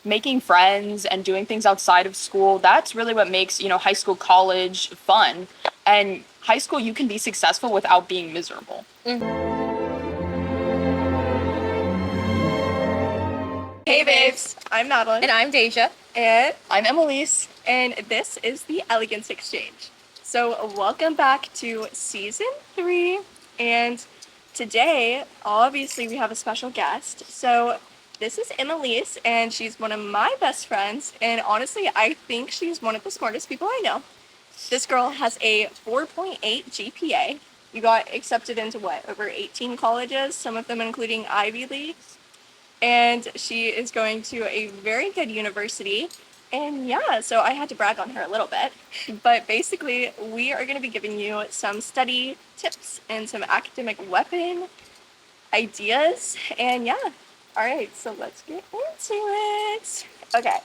making friends and doing things outside of school, that's really what makes, high school, college fun. And high school, you can be successful without being miserable. Hey babes, I'm Madeline. And I'm Deja. And I'm Emmalise. And this is the Elegance Exchange. So welcome back to season 3. And today, obviously, we have a special guest. So this is Emmalise, and she's one of my best friends. And honestly, I think she's one of the smartest people I know. This girl has a 4.8 GPA. You got accepted into what, over 18 colleges, some of them including Ivy Leagues. And she is going to a very good university. And yeah, so I had to brag on her a little bit. But basically, we are going to be giving you some study tips and some academic weapon ideas. And yeah, all right, so let's get into it. Okay,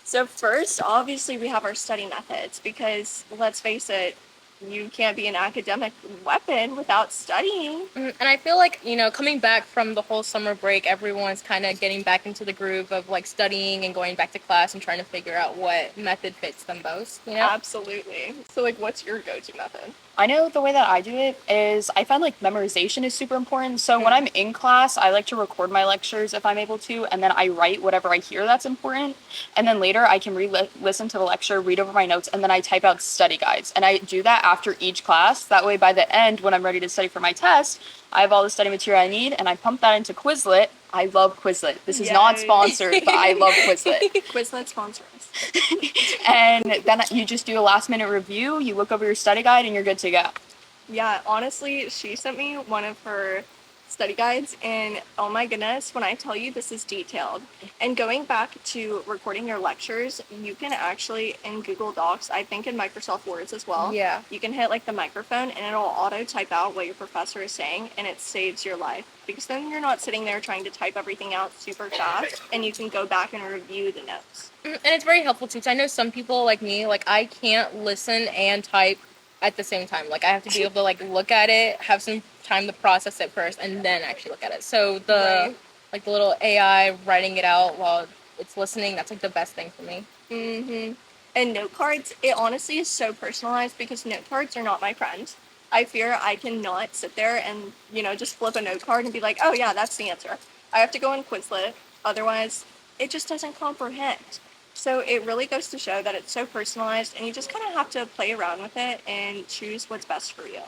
so first, obviously, we have our study methods because let's face it, you can't be an academic weapon without studying. And I feel like, coming back from the whole summer break, everyone's kind of getting back into the groove of like studying and going back to class and trying to figure out what method fits them most, Absolutely. So like, what's your go-to method? I know the way that I do it is I find like memorization is super important. So when I'm in class, I like to record my lectures if I'm able to, and then I write whatever I hear that's important. And then later I can listen to the lecture, read over my notes, and then I type out study guides. And I do that after each class. That way by the end, when I'm ready to study for my test, I have all the study material I need, and I pump that into Quizlet. I love Quizlet. This is not sponsored, but I love Quizlet. Quizlet sponsor us. And then you just do a last minute review, you look over your study guide, and you're good to go. Yeah, honestly, she sent me one of her study guides, and oh my goodness, when I tell you this is detailed. And going back to recording your lectures, you can actually, in Google Docs, I think in Microsoft Words as well, you can hit like the microphone and it'll auto type out what your professor is saying, and it saves your life. Because then you're not sitting there trying to type everything out super fast, and you can go back and review the notes. And it's very helpful too, because I know some people like me, like I can't listen and type at the same time. Like I have to be able to like look at it, have some time to process it first, and then actually look at it. So the like the little AI writing it out while it's listening, that's like the best thing for me. And note cards, it honestly is so personalized because note cards are not my friend. I fear I cannot sit there and, just flip a note card and be like, oh yeah, that's the answer. I have to go in Quizlet, otherwise it just doesn't comprehend. So it really goes to show that it's so personalized, and you just kind of have to play around with it and choose what's best for you.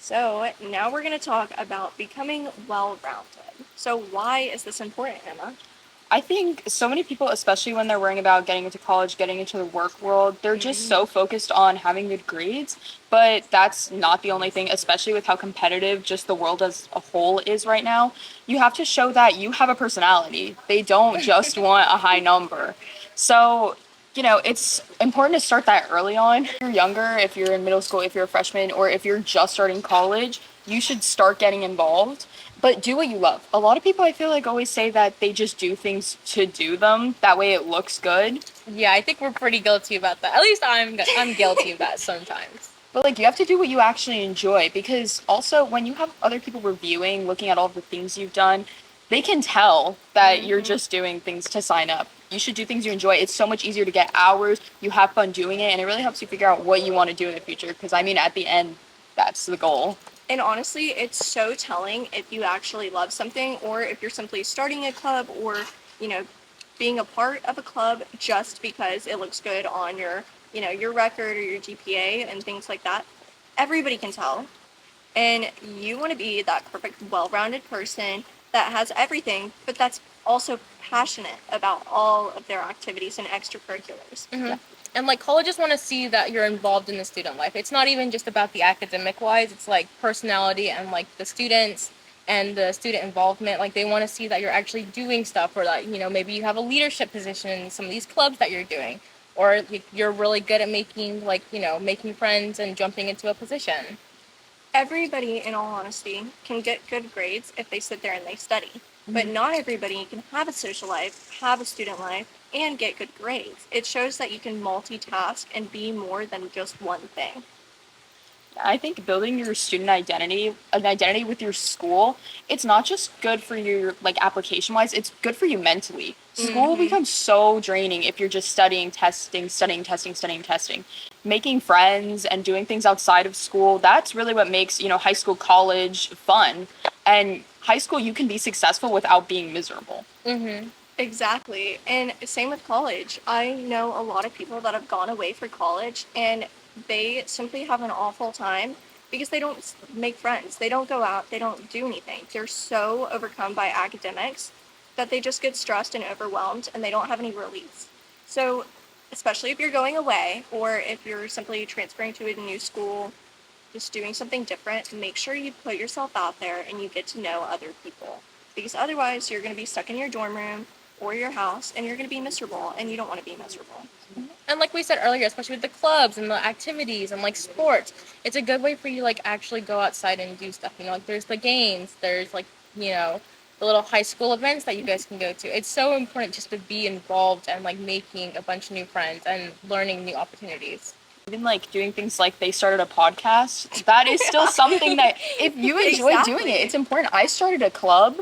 So now we're going to talk about becoming well-rounded. So why is this important, Emma? I think so many people, especially when they're worrying about getting into college, getting into the work world, they're just so focused on having good grades. But that's not the only thing, especially with how competitive just the world as a whole is right now. You have to show that you have a personality. They don't just want a high number. So, it's important to start that early on. If you're younger, if you're in middle school, if you're a freshman, or if you're just starting college, you should start getting involved. But do what you love. A lot of people, I feel like, always say that they just do things to do them. That way it looks good. Yeah, I think we're pretty guilty about that. At least I'm guilty of that sometimes. But, like, you have to do what you actually enjoy. Because also, when you have other people reviewing, looking at all the things you've done, they can tell that you're just doing things to sign up. You should do things you enjoy. It's so much easier to get hours. You have fun doing it. And it really helps you figure out what you want to do in the future. Because, I mean, at the end, that's the goal. And honestly, it's so telling if you actually love something, or if you're simply starting a club, or, being a part of a club just because it looks good on your, your record or your GPA and things like that. Everybody can tell. And you want to be that perfect, well-rounded person that has everything, but that's also passionate about all of their activities and extracurriculars. Yeah. And like colleges want to see that you're involved in the student life. It's not even just about the academic wise, it's like personality and like the students and the student involvement. Like they want to see that you're actually doing stuff, or that, maybe you have a leadership position in some of these clubs that you're doing, or you're really good at making making friends and jumping into a position. Everybody, in all honesty, can get good grades if they sit there and they study. But not everybody can have a social life, have a student life, and get good grades. It shows that you can multitask and be more than just one thing. I think building your student identity, an identity with your school, it's not just good for your like application wise, it's good for you mentally. School becomes so draining if you're just studying, testing, studying, testing, studying, testing. Making friends and doing things outside of school, that's really what makes, high school, college fun. And high school you can be successful without being miserable. Exactly. And same with college. I know a lot of people that have gone away for college and they simply have an awful time because they don't make friends. They don't go out, they don't do anything. They're so overcome by academics that they just get stressed and overwhelmed and they don't have any release. So, especially if you're going away or if you're simply transferring to a new school, just doing something different, make sure you put yourself out there and you get to know other people. Because otherwise, you're going to be stuck in your dorm room or your house and you're going to be miserable and you don't want to be miserable. And like we said earlier, especially with the clubs and the activities and like sports, it's a good way for you to like actually go outside and do stuff. Like there's the games, there's like, the little high school events that you guys can go to. It's so important just to be involved and like making a bunch of new friends and learning new opportunities. Even like doing things like they started a podcast, that is still something that if you enjoy doing it, it's important. I started a club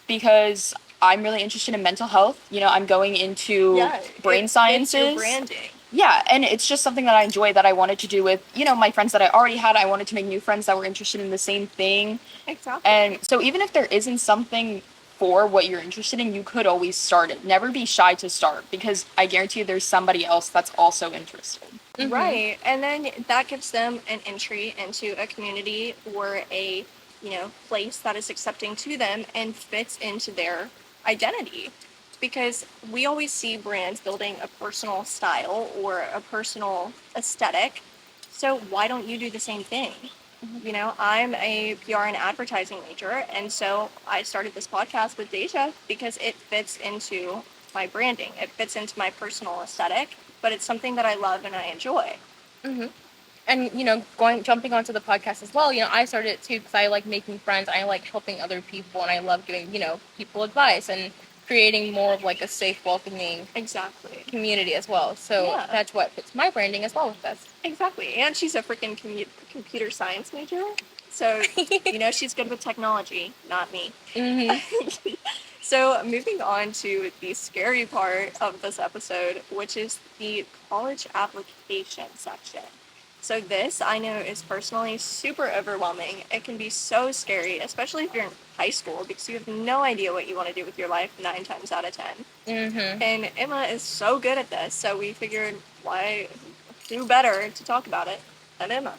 because I'm really interested in mental health. I'm going into brain sciences. It's your branding. Yeah, and it's just something that I enjoy that I wanted to do with, my friends that I already had. I wanted to make new friends that were interested in the same thing. Exactly. And so even if there isn't something for what you're interested in, you could always start it. Never be shy to start because I guarantee you there's somebody else that's also interested. Right. And then that gives them an entry into a community or a, place that is accepting to them and fits into their identity. Because we always see brands building a personal style or a personal aesthetic. So why don't you do the same thing? I'm a PR and advertising major, and so I started this podcast with Deja because it fits into my branding. It fits into my personal aesthetic, but it's something that I love and I enjoy. And jumping onto the podcast as well, I started it too because I like making friends. I like helping other people, and I love giving people advice and creating more of like a safe, welcoming community as well. So that's what fits my branding as well with this. Exactly. And she's a freaking computer science major, so she's good with technology, not me. So moving on to the scary part of this episode, which is the college application section. So this, I know, is personally super overwhelming. It can be so scary, especially if you're in high school, because you have no idea what you want to do with your life 9 times out of 10. And Emma is so good at this, so we figured who better to talk about it than Emma.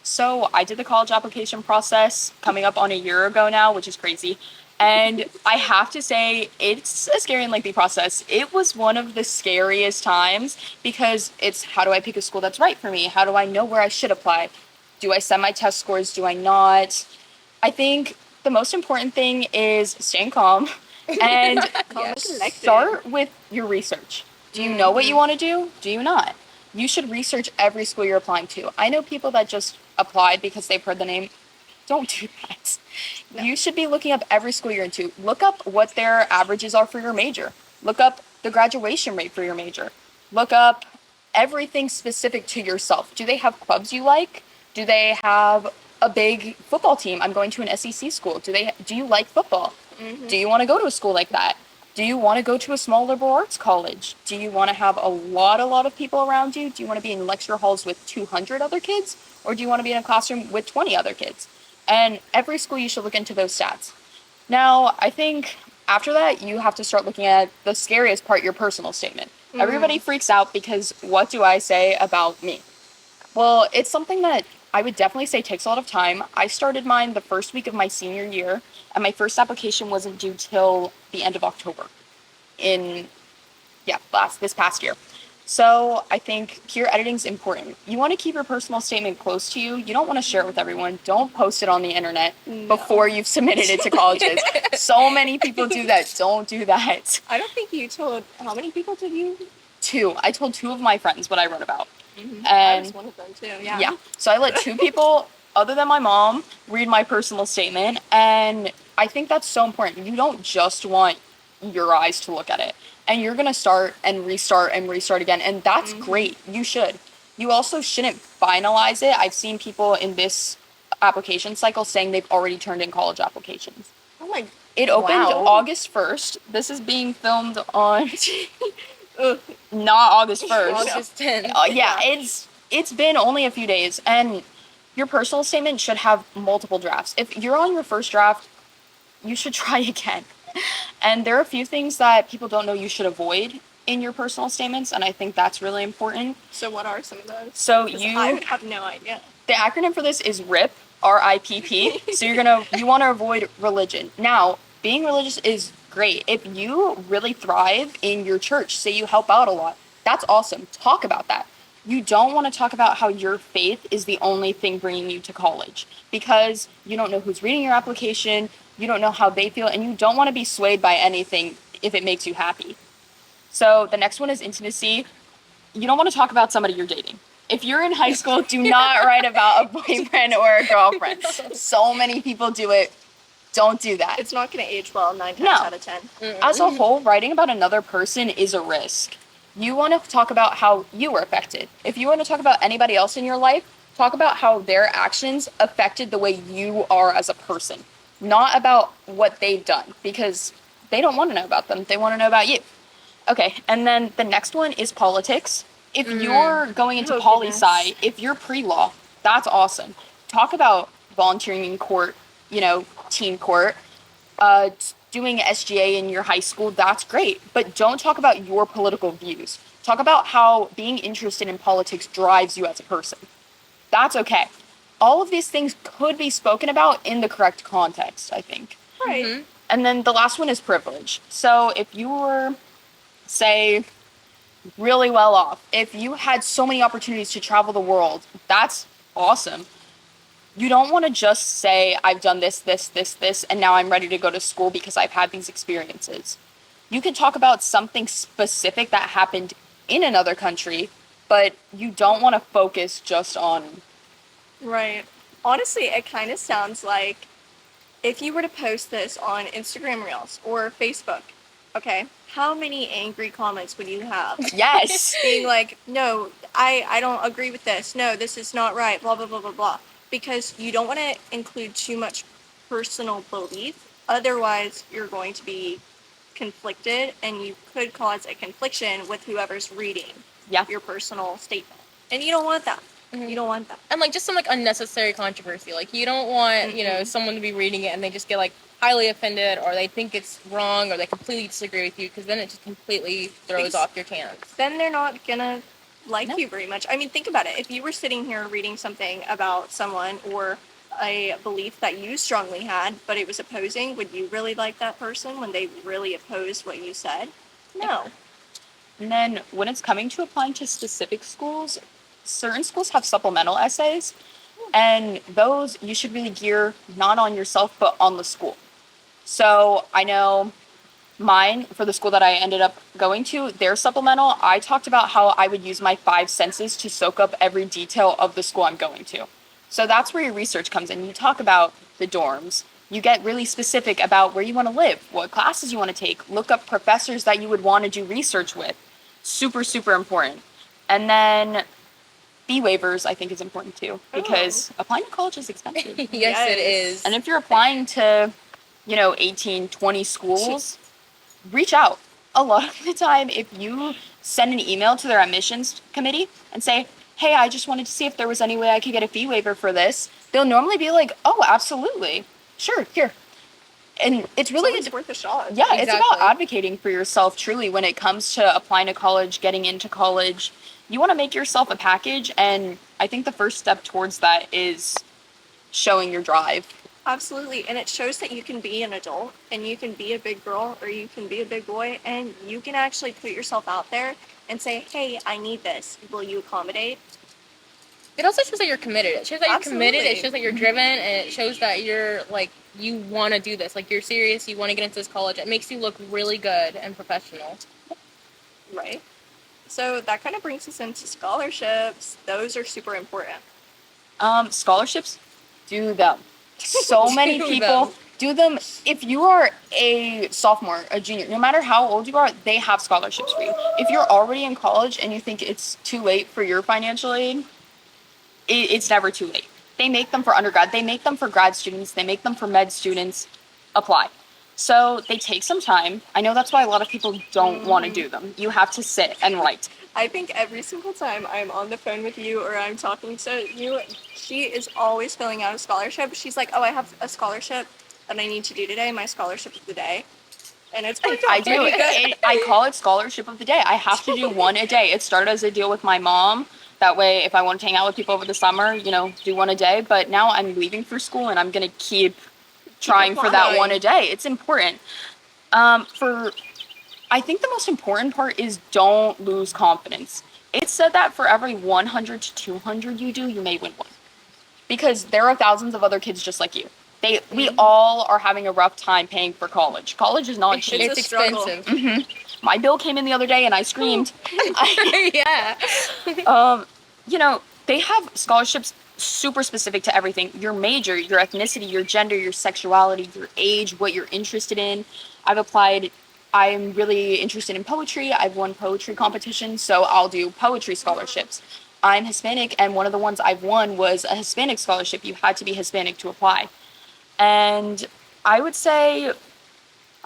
So I did the college application process coming up on a year ago now, which is crazy. And I have to say, it's a scary and lengthy process. It was one of the scariest times because it's how do I pick a school that's right for me? How do I know where I should apply? Do I send my test scores? Do I not? I think the most important thing is staying calm and start with your research. Do you know what you want to do? Do you not? You should research every school you're applying to. I know people that just applied because they've heard the name. Don't do that. No. You should be looking up every school you're into. Look up what their averages are for your major. Look up the graduation rate for your major. Look up everything specific to yourself. Do they have clubs you like? Do they have a big football team? I'm going to an SEC school. Do you like football? Do you want to go to a school like that? Do you want to go to a small liberal arts college? Do you want to have a lot of people around you? Do you want to be in lecture halls with 200 other kids? Or do you want to be in a classroom with 20 other kids? And every school, you should look into those stats. Now, I think after that, you have to start looking at the scariest part, your personal statement. Everybody freaks out because what do I say about me? Well, it's something that I would definitely say takes a lot of time. I started mine the first week of my senior year, and my first application wasn't due till the end of October this past year. So I think peer editing is important. You want to keep your personal statement close to you. You don't want to share it with everyone. Don't post it on the internet before you've submitted it to colleges. So many people do that. Don't do that. I don't think you told, how many people did you? 2. I told 2 of my friends what I wrote about. And I was one of them too, yeah. So I let 2 people, other than my mom, read my personal statement. And I think that's so important. You don't just want your eyes to look at it. And you're going to start and restart again. And that's great. You should. You also shouldn't finalize it. I've seen people in this application cycle saying they've already turned in college applications. Oh my. It opened Wow. August 1st. This is being filmed on Ugh. not August 1st. August 10th. Yeah, it's been only a few days, and your personal statement should have multiple drafts. If you're on your first draft, you should try again. And there are a few things that people don't know you should avoid in your personal statements, and I think that's really important. So what are some of those? So 'Cause you, I would have no idea. the acronym for this is RIP, R-I-P-P. So you want to avoid religion. Now, being religious is great. If you really thrive in your church, say you help out a lot, that's awesome. Talk about that. You don't want to talk about how your faith is the only thing bringing you to college, because you don't know who's reading your application, you don't know how they feel, and you don't want to be swayed by anything if it makes you happy. So the next one is intimacy. You don't want to talk about somebody you're dating. If you're in high school, do not write about a boyfriend or a girlfriend. So many people do it. Don't do that. It's not going to age well 9 times No. out of 10. As a whole, writing about another person is a risk. You want to talk about how you were affected. If you want to talk about anybody else in your life, talk about how their actions affected the way you are as a person, not about what they've done, because they don't want to know about them. They want to know about you. Okay, and then the next one is politics. If you're going into Oh, poli-sci, goodness. if you're pre-law, that's awesome. Talk about volunteering in court, teen court, doing SGA in your high school, that's great. But don't talk about your political views. Talk about how being interested in politics drives you as a person. That's okay. All of these things could be spoken about in the correct context, I think. Right. And then the last one is privilege. So if you were, say, really well off, if you had so many opportunities to travel the world, that's awesome. You don't want to just say, I've done this, and now I'm ready to go to school because I've had these experiences. You can talk about something specific that happened in another country, but you don't want to focus just on. Right. Honestly, it kind of sounds like if you were to post this on Instagram Reels or Facebook, okay, how many angry comments would you have? Yes. Being like, no, I don't agree with this. No, this is not right, blah, blah, blah, blah, blah. Because you don't want to include too much personal belief. Otherwise, you're going to be conflicted and you could cause a confliction with whoever's reading Yeah. your personal statement. And you don't want that. You don't want that. And like just some like unnecessary controversy. Like you don't want, someone to be reading it and they just get like highly offended or they think it's wrong or they completely disagree with you, because then it just completely throws off your chance. Then they're not gonna like No. you very much. I mean, think about it. If you were sitting here reading something about someone or a belief that you strongly had, but it was opposing, would you really like that person when they really opposed what you said? No. And then when it's coming to applying to specific schools, certain schools have supplemental essays, and those you should really gear not on yourself, but on the school. So I know mine, for the school that I ended up going to, their supplemental, I talked about how I would use my 5 senses to soak up every detail of the school I'm going to. So that's where your research comes in. You talk about the dorms. You get really specific about where you want to live, what classes you want to take, look up professors that you would want to do research with. Super, super important. And then fee waivers, I think, is important too, because applying to college is expensive. Yes, it is. And if you're applying to, 18, 20 schools, reach out. A lot of the time, if you send an email to their admissions committee and say, hey, I just wanted to see if there was any way I could get a fee waiver for this, they'll normally be like, oh, absolutely. Sure, here. And it's really It's worth a shot. yeah, it's about Exactly. advocating for yourself truly when it comes to applying to college, getting into college. You want to make yourself a package, and I think the first step towards that is showing your drive. Absolutely. And it shows that you can be an adult and you can be a big girl or you can be a big boy and you can actually put yourself out there and say, hey, I need this. Will you accommodate? It also shows that you're committed. It shows that you're committed. It Absolutely. shows that you're driven, and it shows that you're like you want to do this. Like you're serious. You want to get into this college. It makes you look really good and professional. Right. So that kind of brings us into scholarships. Those are super important. Scholarships, do them. So many Do people, them. Do them. If you are a sophomore, a junior, no matter how old you are, they have scholarships for you. If you're already in college and you think it's too late for your financial aid, it's never too late. They make them for undergrad. They make them for grad students. They make them for med students. Apply. So they take some time. I know that's why a lot of people don't want to do them. You have to sit and write. I think every single time I'm on the phone with you or I'm talking to you, she is always filling out a scholarship. She's like, "Oh, I have a scholarship that I need to do today. My scholarship of the day," and it's worked out I do. pretty good. I call it scholarship of the day. I have to do one a day. It started as a deal with my mom. That way, if I want to hang out with people over the summer, do one a day. But now I'm leaving for school and I'm going to keep trying for that one a day. It's important. I think the most important part is don't lose confidence. It's said that for every 100 to 200 you do, you may win one. Because there are thousands of other kids just like you. We all are having a rough time paying for college. College is not cheap. It's It's a struggle. expensive. My bill came in the other day and I screamed. Yeah. They have scholarships super specific to everything. Your major, your ethnicity, your gender, your sexuality, your age, what you're interested in. I've applied. I'm really interested in poetry. I've won poetry competitions, so I'll do poetry scholarships. I'm Hispanic, and one of the ones I've won was a Hispanic scholarship. You had to be Hispanic to apply. And I would say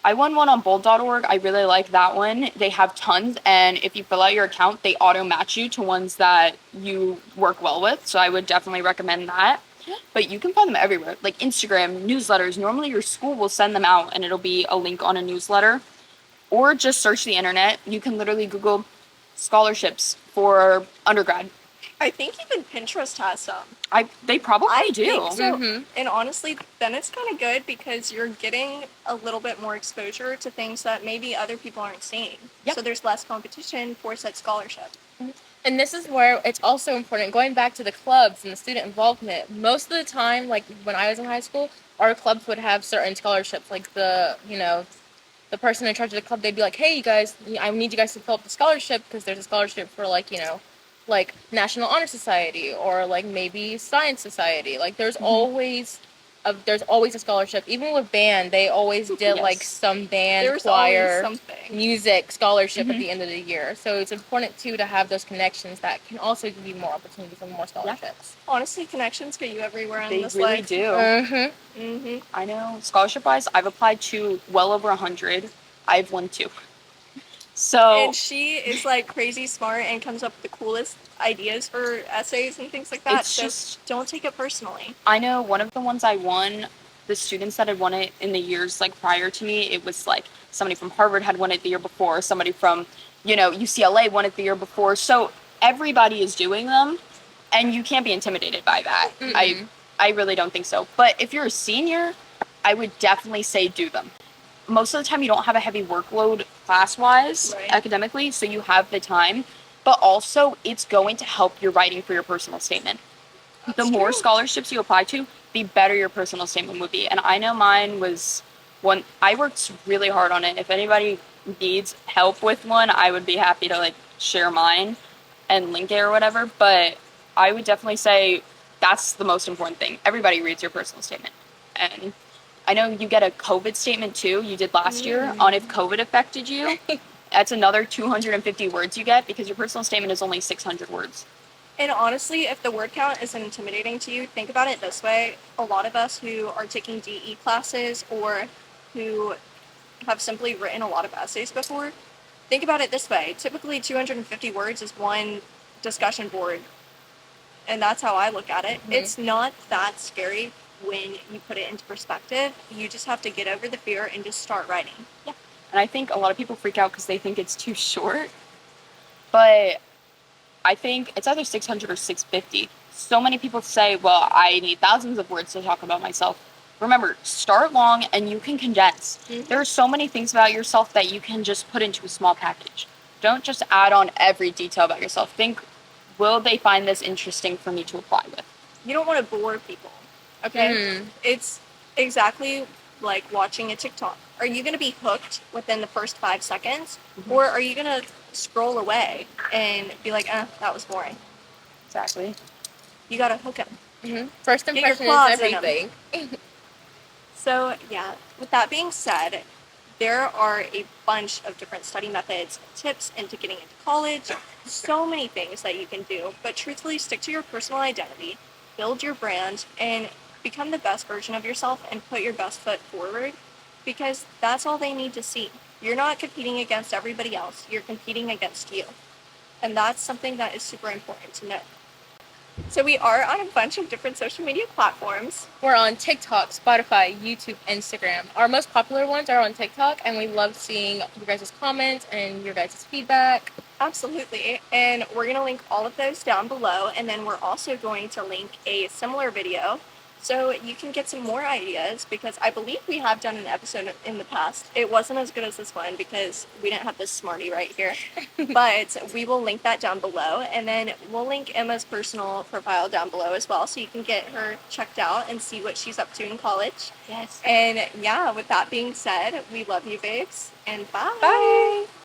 I won one on bold.org. I really like that one. They have tons, and if you fill out your account, they auto match you to ones that you work well with. So I would definitely recommend that. But you can find them everywhere, like Instagram, newsletters. Normally your school will send them out and it'll be a link on a newsletter. Or just search the internet. You can literally Google scholarships for undergrad. I think even Pinterest has some. They probably I do. think so. Mhm. And honestly, then it's kind of good because you're getting a little bit more exposure to things that maybe other people aren't seeing. Yep. So there's less competition for said scholarship. And this is where it's also important, going back to the clubs and the student involvement. Most of the time, like when I was in high school, our clubs would have certain scholarships. Like the person in charge of the club, they'd be like, "Hey, you guys, I need you guys to fill up the scholarship because there's a scholarship for like National Honor Society or like maybe Science Society." Like there's always a scholarship. Even with band, they always did like Yes. some band, There's choir, always something. music scholarship at the end of the year. So it's important too to have those connections that can also give you more opportunities and more scholarships. Honestly, connections get you everywhere in They this really life. do. Mm-hmm. I know. Scholarship wise, I've applied to well over 100. I've won 2. So And she is like crazy smart and comes up with the coolest ideas for essays and things like that. It's So just- don't take it personally. I know one of the ones I won, the students that had won it in the years like prior to me, it was like somebody from Harvard had won it the year before, somebody from, UCLA won it the year before. So everybody is doing them and you can't be intimidated by that. I really don't think so. But if you're a senior, I would definitely say do them. Most of the time you don't have a heavy workload class-wise, Right. academically, so you have the time. But also, it's going to help your writing for your personal statement. The more true. scholarships you apply to, the better your personal statement would be. And I know mine was one, I worked really hard on it. If anybody needs help with one, I would be happy to share mine and link it or whatever. But I would definitely say that's the most important thing. Everybody reads your personal statement. And I know you get a COVID statement too, you did last year, on if COVID affected you. That's another 250 words you get because your personal statement is only 600 words. And honestly, if the word count isn't intimidating to you, think about it this way. A lot of us who are taking DE classes or who have simply written a lot of essays before, think about it this way. Typically, 250 words is one discussion board. And that's how I look at it. It's not that scary when you put it into perspective. You just have to get over the fear and just start writing. Yeah. And I think a lot of people freak out because they think it's too short. But I think it's either 600 or 650. So many people say, well, I need thousands of words to talk about myself. Remember, start long and you can condense. There are so many things about yourself that you can just put into a small package. Don't just add on every detail about yourself. Think, will they find this interesting for me to apply with? You don't want to bore people. Okay? It's exactly like watching a TikTok. Are you going to be hooked within the first 5 seconds? Or are you going to scroll away and be like, that was boring? Exactly. You got to hook them. First your impression is claws in 'em. everything. So, yeah, with that being said, there are a bunch of different study methods, tips into getting into college, so many things that you can do. But truthfully, stick to your personal identity, build your brand, and become the best version of yourself and put your best foot forward because that's all they need to see. You're not competing against everybody else, you're competing against you. And that's something that is super important to know. So, we are on a bunch of different social media platforms. We're on TikTok, Spotify, YouTube, Instagram. Our most popular ones are on TikTok, and we love seeing your guys' comments and your guys' feedback. Absolutely. And we're going to link all of those down below. And then we're also going to link a similar video so you can get some more ideas because I believe we have done an episode in the past. It wasn't as good as this one because we didn't have this smarty right here. But we will link that down below. And then we'll link Emma's personal profile down below as well so you can get her checked out and see what she's up to in college. Yes. And yeah, with that being said, we love you, babes. And bye. Bye.